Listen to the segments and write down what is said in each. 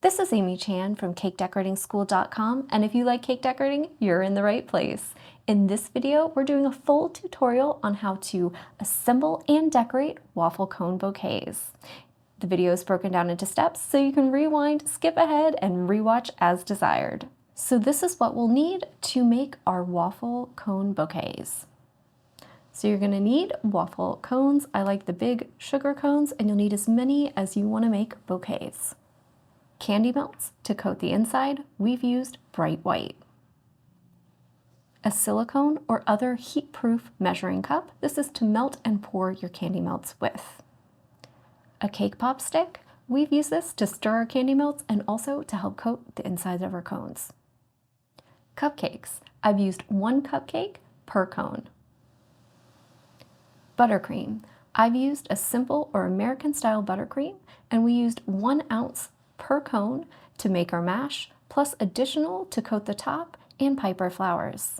This is Amy Chan from CakeDecoratingSchool.com, and if you like cake decorating, you're in the right place. In this video, we're doing a full tutorial on how to assemble and decorate waffle cone bouquets. The video is broken down into steps, so you can rewind, skip ahead, and rewatch as desired. So this is what we'll need to make our waffle cone bouquets. So you're gonna need waffle cones. I like the big sugar cones, and you'll need as many as you wanna make bouquets. Candy melts to coat the inside, we've used bright white. A silicone or other heat-proof measuring cup. This is to melt and pour your candy melts with. A cake pop stick. We've used this to stir our candy melts and also to help coat the insides of our cones. Cupcakes. I've used 1 cupcake per cone. Buttercream. I've used a simple or American-style buttercream, and we used 1 ounce per cone to make our mash, plus additional to coat the top and pipe our flowers.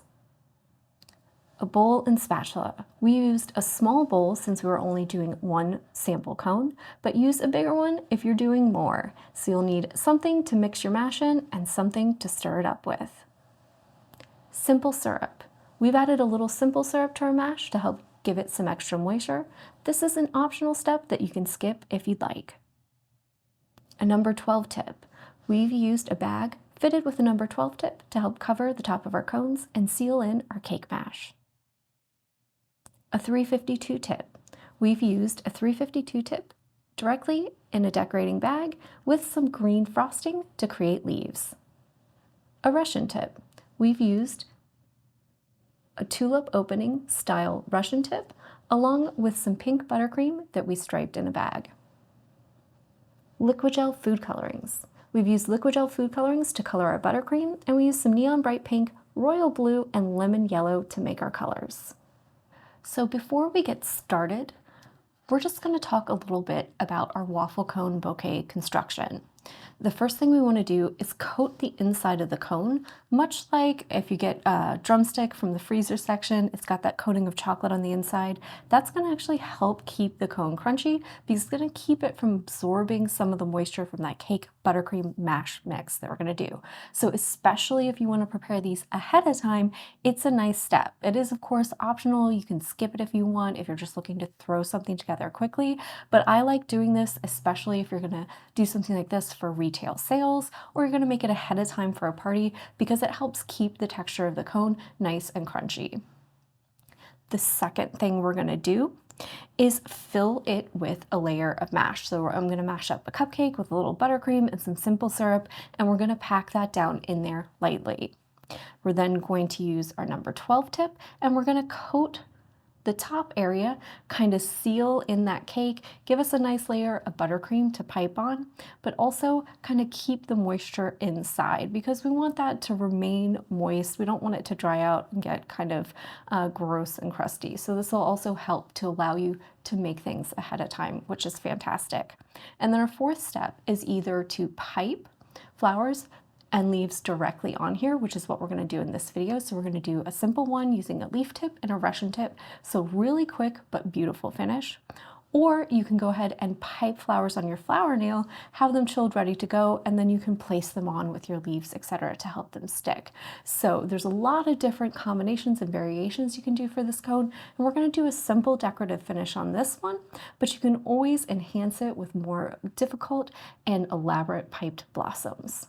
A bowl and spatula. We used a small bowl since we were only doing 1 sample cone, but use a bigger one if you're doing more. So you'll need something to mix your mash in and something to stir it up with. Simple syrup. We've added a little simple syrup to our mash to help give it some extra moisture. This is an optional step that you can skip if you'd like. A number 12 tip. We've used a bag fitted with a number 12 tip to help cover the top of our cones and seal in our cake mash. A 352 tip. We've used a 352 tip directly in a decorating bag with some green frosting to create leaves. A Russian tip. We've used a tulip opening style Russian tip along with some pink buttercream that we striped in a bag. Liquid gel food colorings. We've used liquid gel food colorings to color our buttercream, and we used some neon bright pink, royal blue, and lemon yellow to make our colors. So before we get started, we're just going to talk a little bit about our waffle cone bouquet construction. The first thing we want to do is coat the inside of the cone, much like if you get a drumstick from the freezer section, it's got that coating of chocolate on the inside. That's going to actually help keep the cone crunchy because it's going to keep it from absorbing some of the moisture from that cake buttercream mash mix that we're going to do. So especially if you want to prepare these ahead of time, it's a nice step. It is of course optional. You can skip it if you want, if you're just looking to throw something together quickly, but I like doing this, especially if you're going to do something like this for retail sales, or you're going to make it ahead of time for a party, because it helps keep the texture of the cone nice and crunchy. The second thing we're going to do is fill it with a layer of mash. So I'm going to mash up a cupcake with a little buttercream and some simple syrup, and we're going to pack that down in there lightly. We're then going to use our number 12 tip, and we're going to coat the top area, kind of seal in that cake, give us a nice layer of buttercream to pipe on, but also kind of keep the moisture inside because we want that to remain moist. We don't want it to dry out and get kind of gross and crusty. So this will also help to allow you to make things ahead of time, which is fantastic. And then our fourth step is either to pipe flowers and leaves directly on here, which is what we're gonna do in this video. So we're gonna do a simple one using a leaf tip and a Russian tip. So really quick, but beautiful finish. Or you can go ahead and pipe flowers on your flower nail, have them chilled, ready to go, and then you can place them on with your leaves, etc., to help them stick. So there's a lot of different combinations and variations you can do for this cone, and we're gonna do a simple decorative finish on this one, but you can always enhance it with more difficult and elaborate piped blossoms.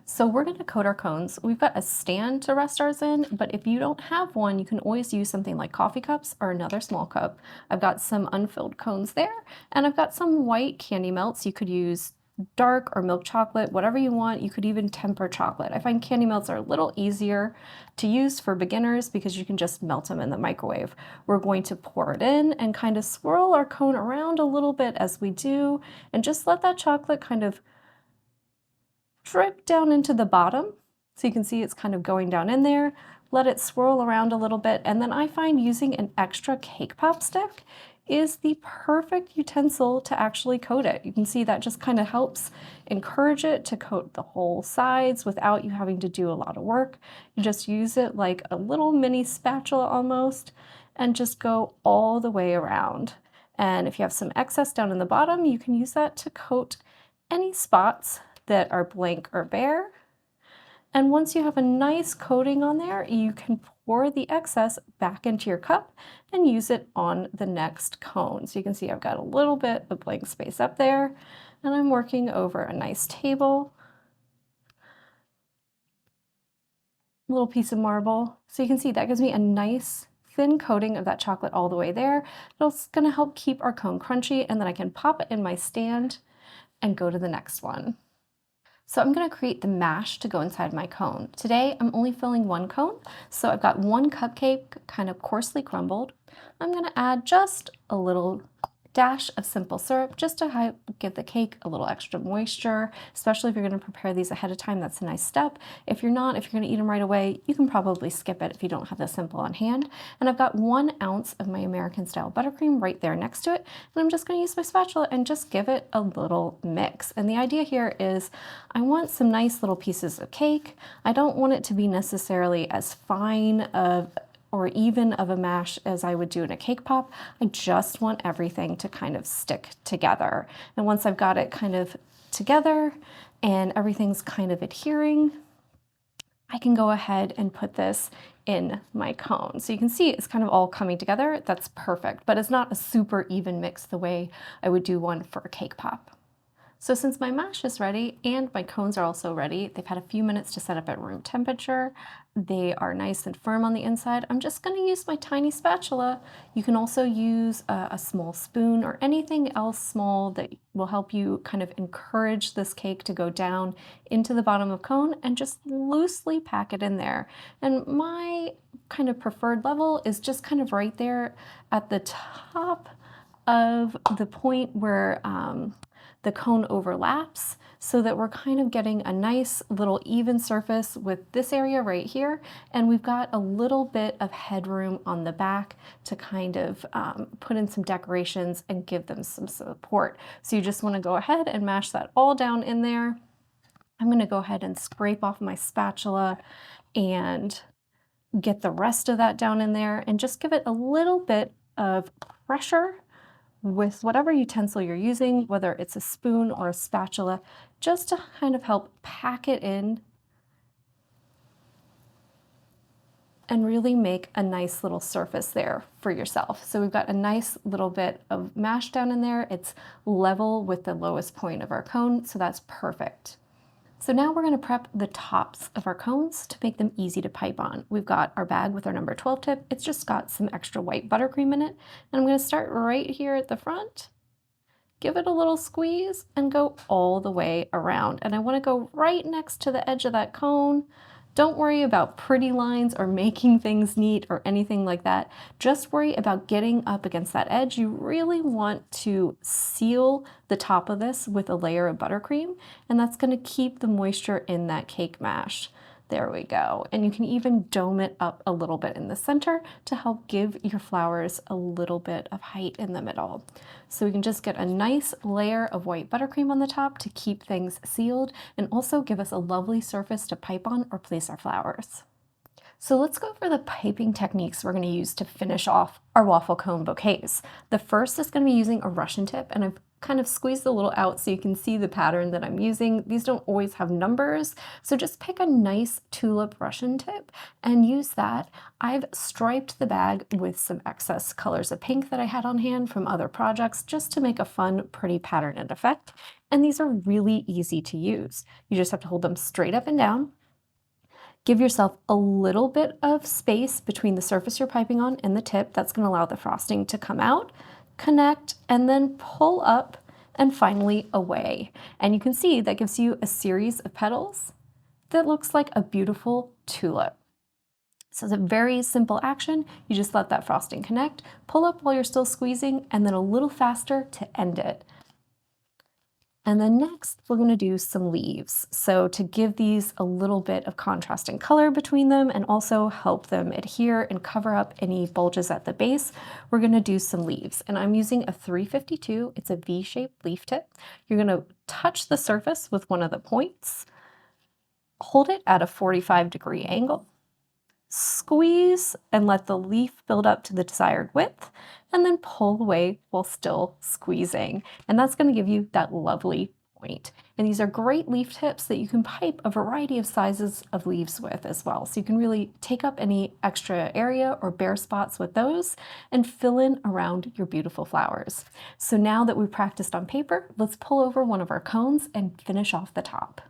So we're going to coat our cones. We've got a stand to rest ours in, but if you don't have one, you can always use something like coffee cups or another small cup. I've got some unfilled cones there, and I've got some white candy melts. You could use dark or milk chocolate, whatever you want. You could even temper chocolate. I find candy melts are a little easier to use for beginners because you can just melt them in the microwave. We're going to pour it in and kind of swirl our cone around a little bit as we do, and just let that chocolate kind of drip down into the bottom. So you can see it's kind of going down in there. Let it swirl around a little bit. And then I find using an extra cake pop stick is the perfect utensil to actually coat it. You can see that just kind of helps encourage it to coat the whole sides without you having to do a lot of work. You just use it like a little mini spatula almost and just go all the way around. And if you have some excess down in the bottom, you can use that to coat any spots that are blank or bare. And once you have a nice coating on there, you can pour the excess back into your cup and use it on the next cone. So you can see I've got a little bit of blank space up there, and I'm working over a nice table, little piece of marble. So you can see that gives me a nice thin coating of that chocolate all the way there. It's gonna help keep our cone crunchy, and then I can pop it in my stand and go to the next one. So I'm gonna create the mash to go inside my cone. Today, I'm only filling one cone, so I've got one cupcake kind of coarsely crumbled. I'm gonna add just a little dash of simple syrup just to give the cake a little extra moisture, especially if you're gonna prepare these ahead of time. That's a nice step. If you're not, if you're gonna eat them right away, you can probably skip it if you don't have the simple on hand. And I've got 1 ounce of my American style buttercream right there next to it. And I'm just gonna use my spatula and just give it a little mix. And the idea here is I want some nice little pieces of cake. I don't want it to be necessarily as fine of or even of a mash as I would do in a cake pop. I just want everything to kind of stick together. And once I've got it kind of together and everything's kind of adhering, I can go ahead and put this in my cone. So you can see it's kind of all coming together. That's perfect, but it's not a super even mix the way I would do one for a cake pop. So since my mash is ready and my cones are also ready, they've had a few minutes to set up at room temperature. They are nice and firm on the inside. I'm just gonna use my tiny spatula. You can also use a small spoon or anything else small that will help you kind of encourage this cake to go down into the bottom of cone and just loosely pack it in there. And my kind of preferred level is just kind of right there at the top of the point where the cone overlaps, so that we're kind of getting a nice little even surface with this area right here, and we've got a little bit of headroom on the back to kind of put in some decorations and give them some support. So you just want to go ahead and mash that all down in there. I'm going to go ahead and scrape off my spatula and get the rest of that down in there and just give it a little bit of pressure with whatever utensil you're using, whether it's a spoon or a spatula, just to kind of help pack it in and really make a nice little surface there for yourself. So we've got a nice little bit of mash down in there. It's level with the lowest point of our cone, so that's perfect. So now we're going to prep the tops of our cones to make them easy to pipe on. We've got our bag with our number 12 tip. It's just got some extra white buttercream in it. And I'm going to start right here at the front, give it a little squeeze, and go all the way around. And I want to go right next to the edge of that cone. Don't worry about pretty lines or making things neat or anything like that. Just worry about getting up against that edge. You really want to seal the top of this with a layer of buttercream, and that's going to keep the moisture in that cake mash. There we go. And you can even dome it up a little bit in the center to help give your flowers a little bit of height in the middle. So we can just get a nice layer of white buttercream on the top to keep things sealed and also give us a lovely surface to pipe on or place our flowers. So let's go over the piping techniques we're going to use to finish off our waffle cone bouquets. The first is going to be using a Russian tip, and I've kind of squeezed a little out so you can see the pattern that I'm using. These don't always have numbers, so just pick a nice tulip Russian tip and use that. I've striped the bag with some excess colors of pink that I had on hand from other projects just to make a fun, pretty pattern and effect. And these are really easy to use. You just have to hold them straight up and down. Give yourself a little bit of space between the surface you're piping on and the tip. That's going to allow the frosting to come out, connect, and then pull up, and finally away. And you can see that gives you a series of petals that looks like a beautiful tulip. So it's a very simple action. You just let that frosting connect, pull up while you're still squeezing, and then a little faster to end it. And then next, we're going to do some leaves. So to give these a little bit of contrasting color between them and also help them adhere and cover up any bulges at the base, we're going to do some leaves. And I'm using a 352. It's a V-shaped leaf tip. You're going to touch the surface with one of the points, hold it at a 45-degree angle, squeeze and let the leaf build up to the desired width, and then pull away while still squeezing. And that's going to give you that lovely point. And these are great leaf tips that you can pipe a variety of sizes of leaves with as well. So you can really take up any extra area or bare spots with those and fill in around your beautiful flowers. So now that we've practiced on paper, let's pull over one of our cones and finish off the top.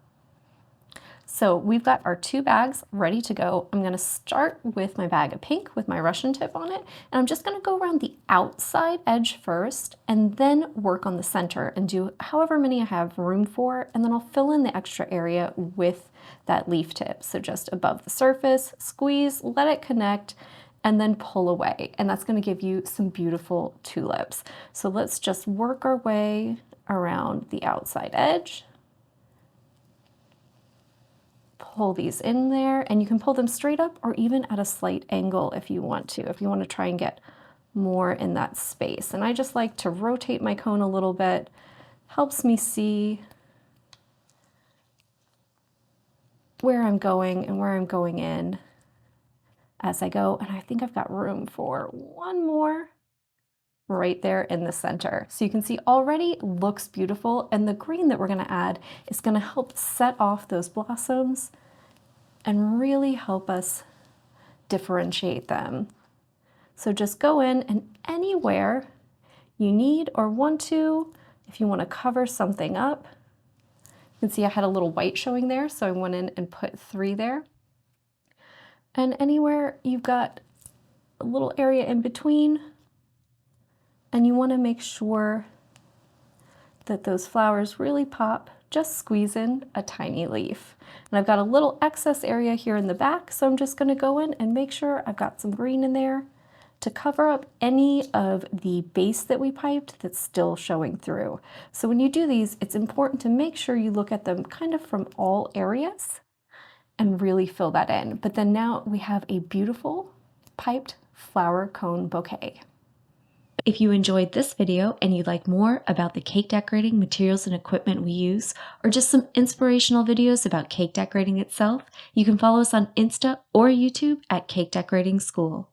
So we've got our 2 bags ready to go. I'm gonna start with my bag of pink with my Russian tip on it, and I'm just gonna go around the outside edge first and then work on the center and do however many I have room for, and then I'll fill in the extra area with that leaf tip. So just above the surface, squeeze, let it connect, and then pull away. And that's gonna give you some beautiful tulips. So let's just work our way around the outside edge. Pull these in there, and you can pull them straight up or even at a slight angle if you want to try and get more in that space. And I just like to rotate my cone a little bit, helps me see where I'm going and where I'm going in as I go. And I think I've got room for one more right there in the center. So you can see already looks beautiful, and the green that we're going to add is going to help set off those blossoms and really help us differentiate them. So just go in and anywhere you need or want to, if you want to cover something up. You can see I had a little white showing there, so I went in and put 3 there. And anywhere you've got a little area in between, and you want to make sure that those flowers really pop, just squeeze in a tiny leaf. And I've got a little excess area here in the back, so I'm just going to go in and make sure I've got some green in there to cover up any of the base that we piped that's still showing through. So when you do these, it's important to make sure you look at them kind of from all areas and really fill that in. But then now we have a beautiful piped flower cone bouquet. If you enjoyed this video and you'd like more about the cake decorating materials and equipment we use, or just some inspirational videos about cake decorating itself, you can follow us on Insta or YouTube at Cake Decorating School.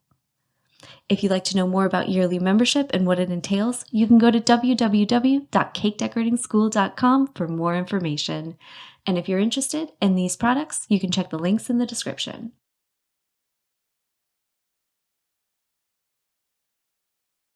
If you'd like to know more about yearly membership and what it entails, you can go to www.cakedecoratingschool.com for more information. And if you're interested in these products, you can check the links in the description.